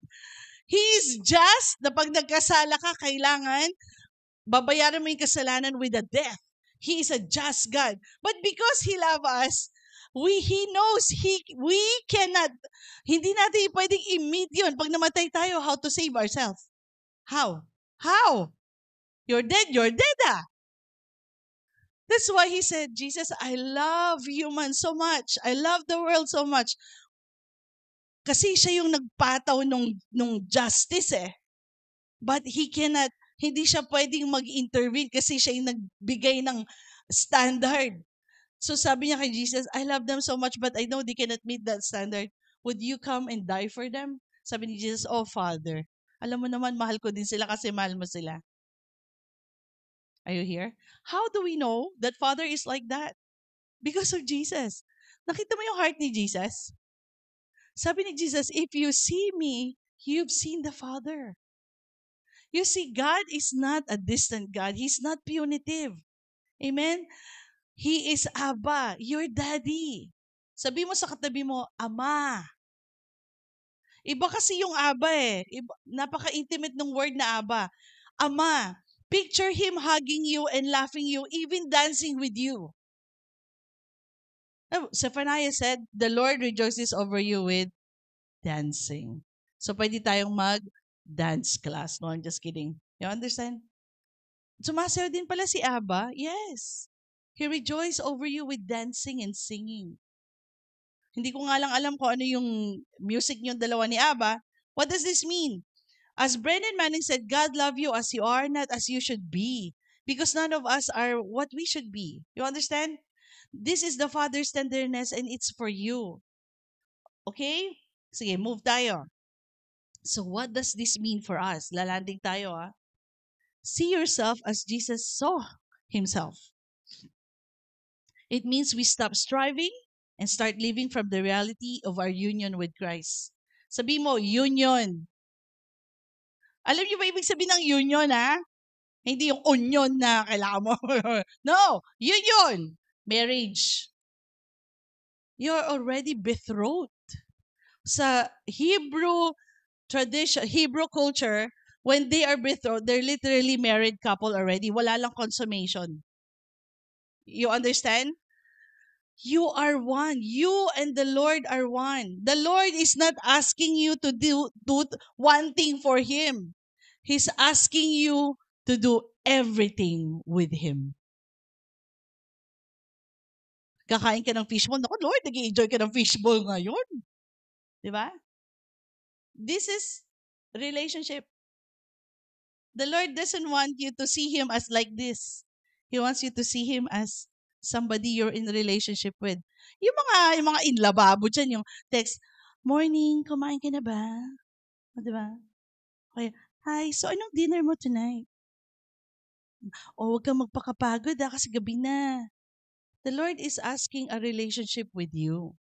He is just, na pag nagkasala ka, kailangan, babayaran mo yung kasalanan with a death. He is a just God. But because He loves us, He knows we cannot, hindi natin pwedeng i-meet yun. Pag namatay tayo, how to save ourselves? How? You're dead That's why He said, Jesus, I love humans so much. I love the world so much. Kasi siya yung nagpataw nung justice eh. But He cannot, hindi siya pwedeng mag-intervene kasi siya yung nagbigay ng standard. So sabi niya kay Jesus, I love them so much but I know they cannot meet that standard. Would you come and die for them? Sabi ni Jesus, oh Father, alam mo naman mahal ko din sila kasi mahal mo sila. Are you here? How do we know that Father is like that? Because of Jesus. Nakita mo yung heart ni Jesus? Sabi ni Jesus, if you see me, you've seen the Father. You see, God is not a distant God. He's not punitive. Amen? He is Abba, your daddy. Sabi mo sa katabi mo, Ama. Iba kasi yung Abba eh. Napaka-intimate ng word na Abba. Ama. Picture Him hugging you and laughing you, even dancing with you. Zephaniah said, the Lord rejoices over you with dancing. So pwede tayong mag-dance class. No, I'm just kidding. You understand? Sumasayaw din pala si Abba? Yes. He rejoices over you with dancing and singing. Hindi ko nga lang alam kung ano yung music niyong dalawa ni Abba. What does this mean? As Brennan Manning said, God love you as you are, not as you should be. Because none of us are what we should be. You understand? This is the Father's tenderness and it's for you. Okay? Sige, move tayo. So what does this mean for us? Lalanding tayo ah. See yourself as Jesus saw Himself. It means we stop striving and start living from the reality of our union with Christ. Sabi mo, union. Alam niyo ba ibig sabihin ng union, ha? Hindi yung onion na kailangan mo. No, union. Marriage. You're already betrothed. Sa Hebrew tradition, Hebrew culture, when they are betrothed, they're literally married couple already. Wala lang consummation. You understand? You are one. You and the Lord are one. The Lord is not asking you to do one thing for Him. He's asking you to do everything with Him. Kakain ka ng fishball. Naku, Lord, nag-i-enjoy ka ng fishball ngayon. Diba? This is relationship. The Lord doesn't want you to see Him as like this. He wants you to see Him as somebody you're in relationship with. Yung mga inlababo dyan, yung text, morning, kumain ka na ba? O, diba? Okay. Hi, so anong dinner mo tonight? O, huwag kang magpakapagod kasi gabi na. The Lord is asking a relationship with you.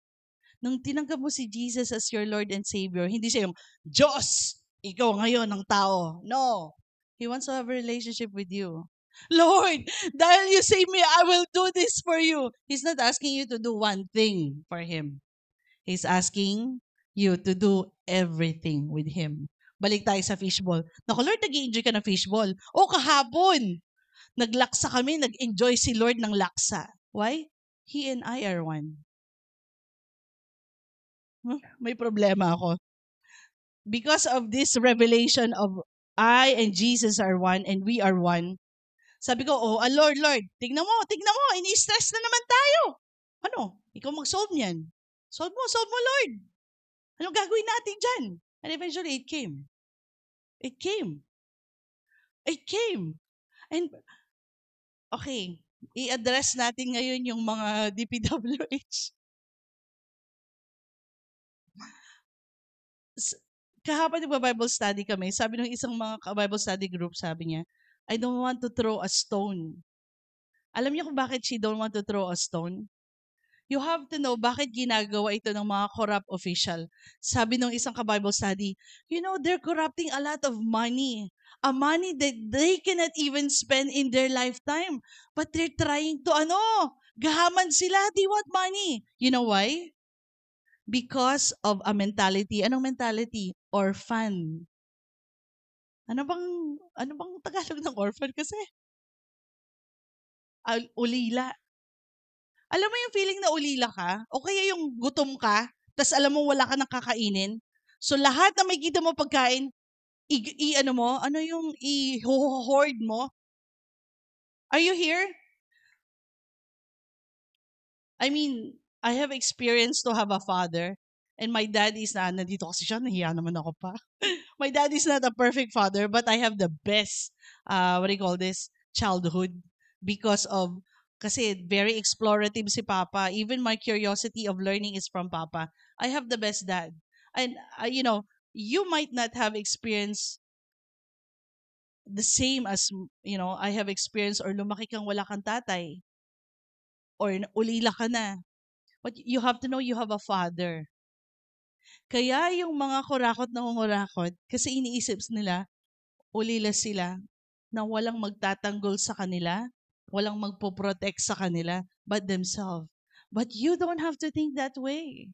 Nung tinanggap mo si Jesus as your Lord and Savior, hindi siya yung, Diyos, ikaw ngayon ang tao. No. He wants to have a relationship with you. Lord, dahil you save me, I will do this for you. He's not asking you to do one thing for Him. He's asking you to do everything with Him. Balik tayo sa fishball. Naku, Lord, nag-i-enjoy ka ng fishball. O, kahapon, naglaksa kami, nag-enjoy si Lord ng laksa. Why? He and I are one. May problema ako. Because of this revelation of I and Jesus are one and we are one, sabi ko, oh, Lord, Lord, tignan mo, ini-stress na naman tayo. Ano? Ikaw mag-solve niyan. Solve mo, Lord. Anong gagawin natin dyan? And eventually, it came. It came. It came. And, okay, i-address natin ngayon yung mga DPWH. Kahapon nagba-Bible study kami, sabi ng isang mga Bible study group, sabi niya, I don't want to throw a stone. Alam niyo kung bakit she don't want to throw a stone? You have to know bakit ginagawa ito ng mga corrupt official. Sabi ng isang ka-Bible study, you know, they're corrupting a lot of money. A money that they cannot even spend in their lifetime. But they're trying to, gahaman sila. They want money. You know why? Because of a mentality. Anong mentality? Orphan. Ano bang Tagalog ng orphan kasi? Ulila. Alam mo yung feeling na ulila ka? O kaya yung gutom ka, tas alam mo wala ka nang kakainin? So lahat na may kita mo pagkain, i-hoard mo? Are you here? I mean, I have experienced to have a father. And my dad is nandito kasi siya, nahiya naman ako pa. My dad is not a perfect father, but I have the best, childhood. Because of, kasi very explorative si Papa. Even my curiosity of learning is from Papa. I have the best dad. And, you might not have experienced the same as, I have experienced or lumaki kang wala kang tatay. Or ulila ka na. But you have to know you have a father. Kaya yung mga kurakot na kungurakot, kasi iniisip nila, ulila sila, na walang magtatanggol sa kanila, walang magpo-protect sa kanila, but themselves. But you don't have to think that way.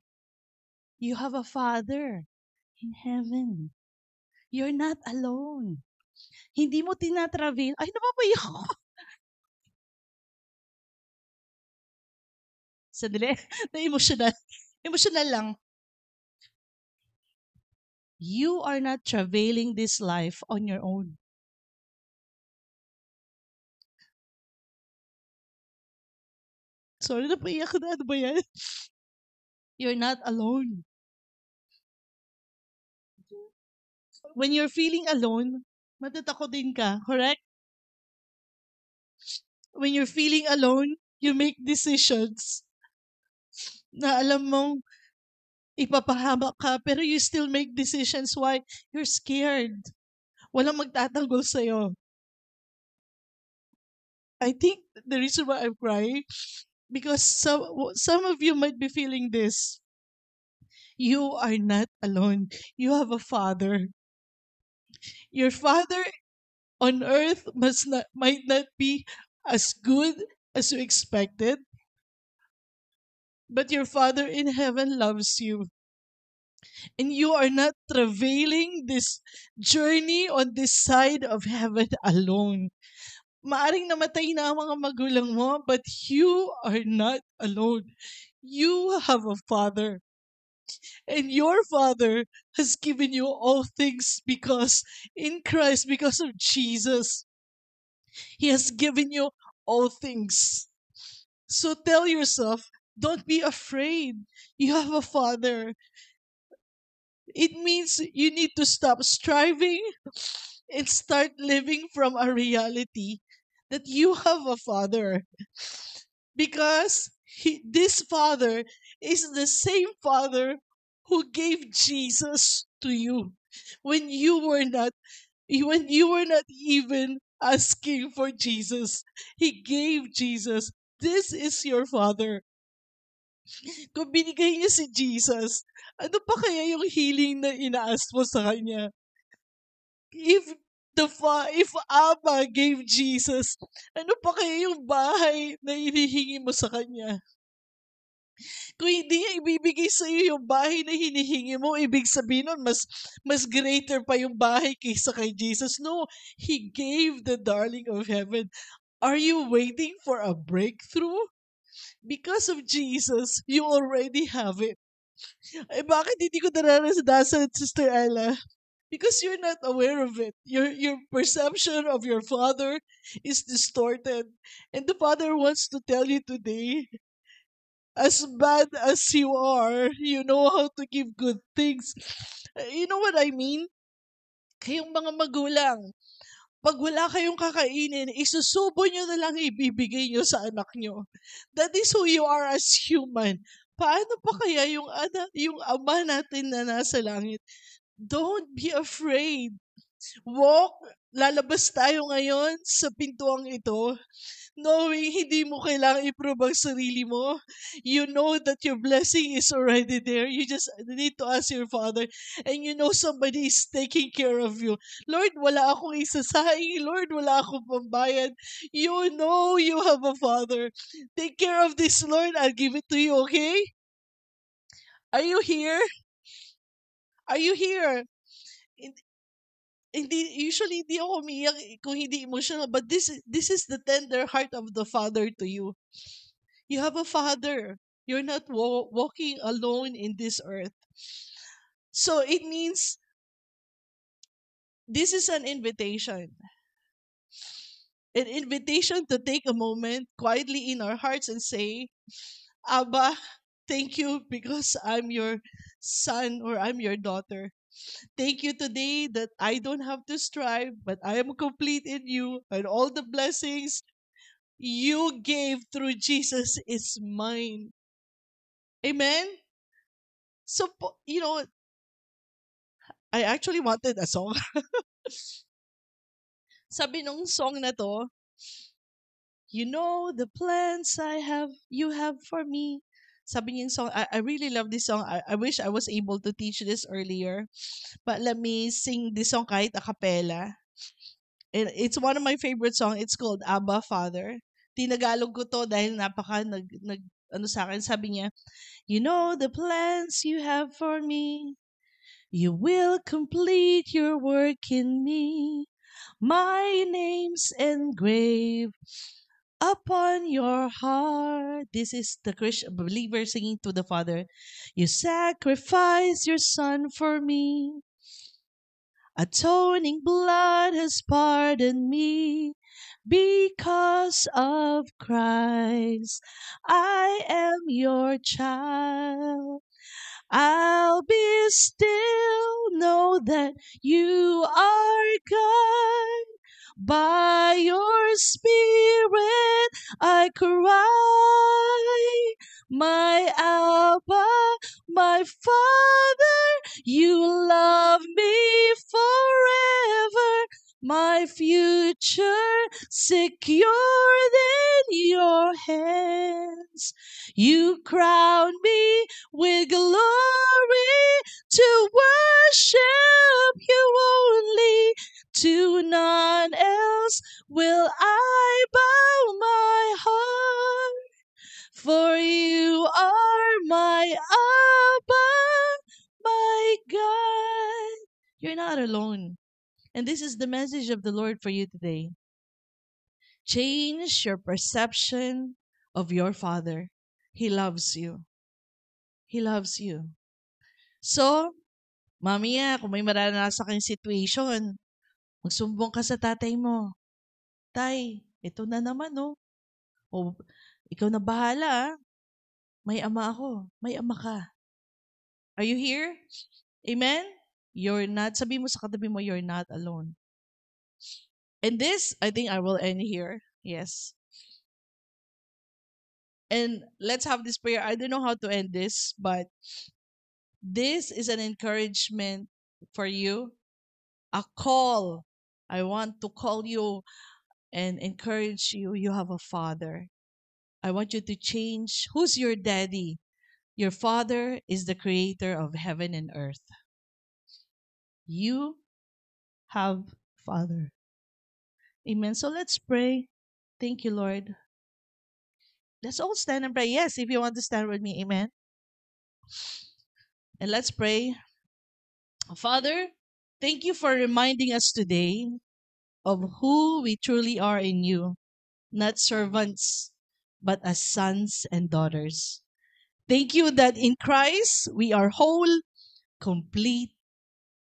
You have a Father in heaven. You're not alone. Hindi mo tinatravel. Ay, napapayak ako. Sandali. Na-emotional. Emotional lang. You are not traveling this life on your own. Sorry, napaiyak na. Ano ba yan? You're not alone. When you're feeling alone, matatakotin ka, correct? When you're feeling alone, you make decisions na alam mong ipapahamak ka, pero you still make decisions. Why? You're scared. Walang magtatanggol sa'yo. I think the reason why I'm crying, because some of you might be feeling this. You are not alone. You have a Father. Your Father on earth might not be as good as you expected, but your Father in heaven loves you. And you are not travailing this journey on this side of heaven alone. Maaring namatay na ang mga magulang mo, but you are not alone. You have a Father. And your Father has given you all things because in Christ, because of Jesus, He has given you all things. So tell yourself, don't be afraid. You have a Father. It means you need to stop striving and start living from a reality that you have a Father. Because this Father is the same Father who gave Jesus to you when you were not even asking for Jesus. He gave Jesus. This is your Father. Kung binigay niya si Jesus, ano pa kaya yung healing na inaas mo sa Kanya? If Abba gave Jesus, ano pa kaya yung bahay na hinihingi mo sa Kanya? Kung hindi niya ibibigay sa iyo yung bahay na hinihingi mo, ibig sabihin nun, mas greater pa yung bahay kaysa kay Jesus. No, He gave the darling of heaven. Are you waiting for a breakthrough? Because of Jesus, you already have it. Eh, bakit hindi ko nararanasan, Sister Ella? Because you're not aware of it. Your perception of your father is distorted. And the father wants to tell you today, as bad as you are, you know how to give good things. You know what I mean? Kayong mga magulang, pag wala kayong kakainin, isusubo nyo na lang ibibigay nyo sa anak nyo. That is who you are as human. Paano pa kaya yung ama natin na nasa langit? Don't be afraid. Walk, lalabas tayo ngayon sa pintuang ito, knowing hindi mo kailangang i-prove ang sarili mo. You know that your blessing is already there. You just need to ask your Father, and you know somebody is taking care of you. Lord, wala akong isasaing. Lord, wala akong pambayad. You know you have a Father. Take care of this, Lord. I'll give it to you, okay? Are you here? Are you here? Usually hindi ako umiyak kung hindi emotional, but this is the tender heart of the Father to you. You have a Father. You're not walking alone in this earth. So it means this is an invitation to take a moment quietly in our hearts and say, Abba, thank you because I'm your son or I'm your daughter. Thank you today that I don't have to strive, but I am complete in you, and all the blessings you gave through Jesus is mine. Amen? So, I actually wanted a song. Sabi nung song na to, you know the plans you have for me. Sabi niya yung song, I really love this song. I wish I was able to teach this earlier. But let me sing this song kahit a cappella. It's one of my favorite songs. It's called Abba Father. Tinagalog ko to dahil napaka ano sa akin. Sabi niya, you know the plans you have for me. You will complete your work in me. My name's engraved upon your heart. This is the Christian believer singing to the Father. You sacrifice your son for me. Atoning blood has pardoned me. Because of Christ, I am your child. I'll be still, know that you are God. By your spirit I cry, my Abba, my Father, you love me forever, my future secured in your hands. You crown me with glory to worship you only. To none else will I bow my heart, for you are my Abba, my God. You're not alone. And this is the message of the Lord for you today. Change your perception of your Father. He loves you. He loves you. So, mamaya, kung may maranasan kang situation, magsumbong ka sa tatay mo. Tay, ito na naman, no? O, ikaw na bahala, ah. May ama ako. May ama ka. Are you here? Amen? You're not, sabi mo sa katabi mo, you're not alone. And this, I think I will end here. Yes. And let's have this prayer. I don't know how to end this, but this is an encouragement for you. A call. I want to call you and encourage you. You have a father. I want you to change. Who's your daddy? Your father is the creator of heaven and earth. You have father. Amen. So let's pray. Thank you, Lord. Let's all stand and pray. Yes, if you want to stand with me. Amen. And let's pray. Father, thank you for reminding us today of who we truly are in you, not servants, but as sons and daughters. Thank you that in Christ we are whole, complete,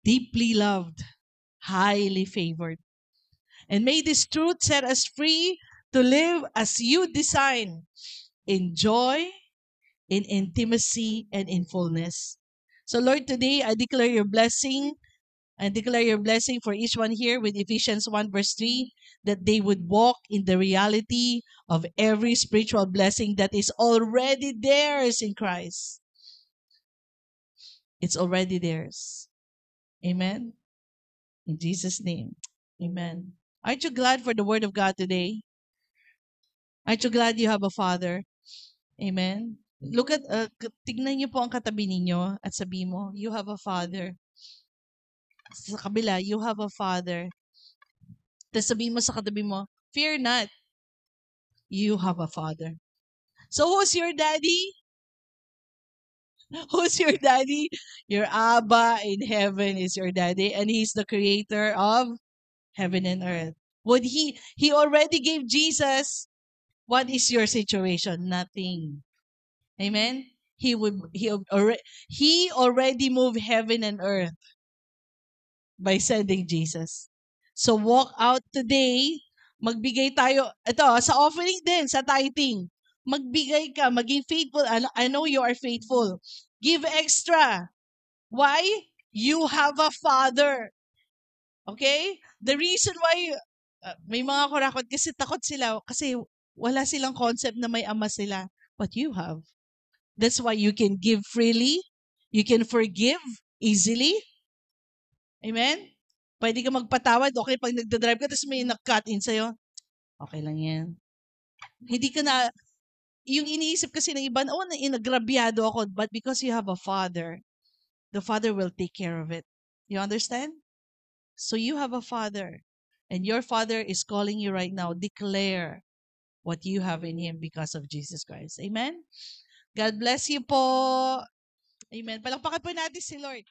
deeply loved, highly favored. And may this truth set us free to live as you design, in joy, in intimacy, and in fullness. So, Lord, today I declare your blessing. I declare your blessing for each one here with Ephesians 1 verse 3, that they would walk in the reality of every spiritual blessing that is already theirs in Christ. It's already theirs. Amen. In Jesus' name. Amen. Aren't you glad for the word of God today? Aren't you glad you have a father? Amen. Look at, tignan niyo po ang katabi ninyo at sabi mo, you have a father. Sa kabila, you have a father. Tapos sabi mo sa katabi mo, fear not, you have a father. So who's your daddy? Who's your daddy? Your Abba in heaven is your daddy, and he's the creator of heaven and earth. Would he already gave Jesus? What is your situation? Nothing. Amen. He already moved heaven and earth by sending Jesus. So walk out today, magbigay tayo, ito, sa offering din, sa tithing. Magbigay ka, maging faithful. I know you are faithful. Give extra. Why? You have a father. Okay? The reason why may mga kurakot kasi takot sila kasi wala silang concept na may ama sila. But you have. That's why you can give freely. You can forgive easily. Amen? Pwede ka magpatawad. Okay, pag nagdadrive ka, tapos may nag-cut in sa'yo, okay lang yan. Hindi ka na, yung iniisip kasi ng iba, oh, inagrabyado ako. But because you have a father, the father will take care of it. You understand? So you have a father. And your father is calling you right now. Declare what you have in him because of Jesus Christ. Amen? God bless you po. Amen. Palakpakan po natin si Lord.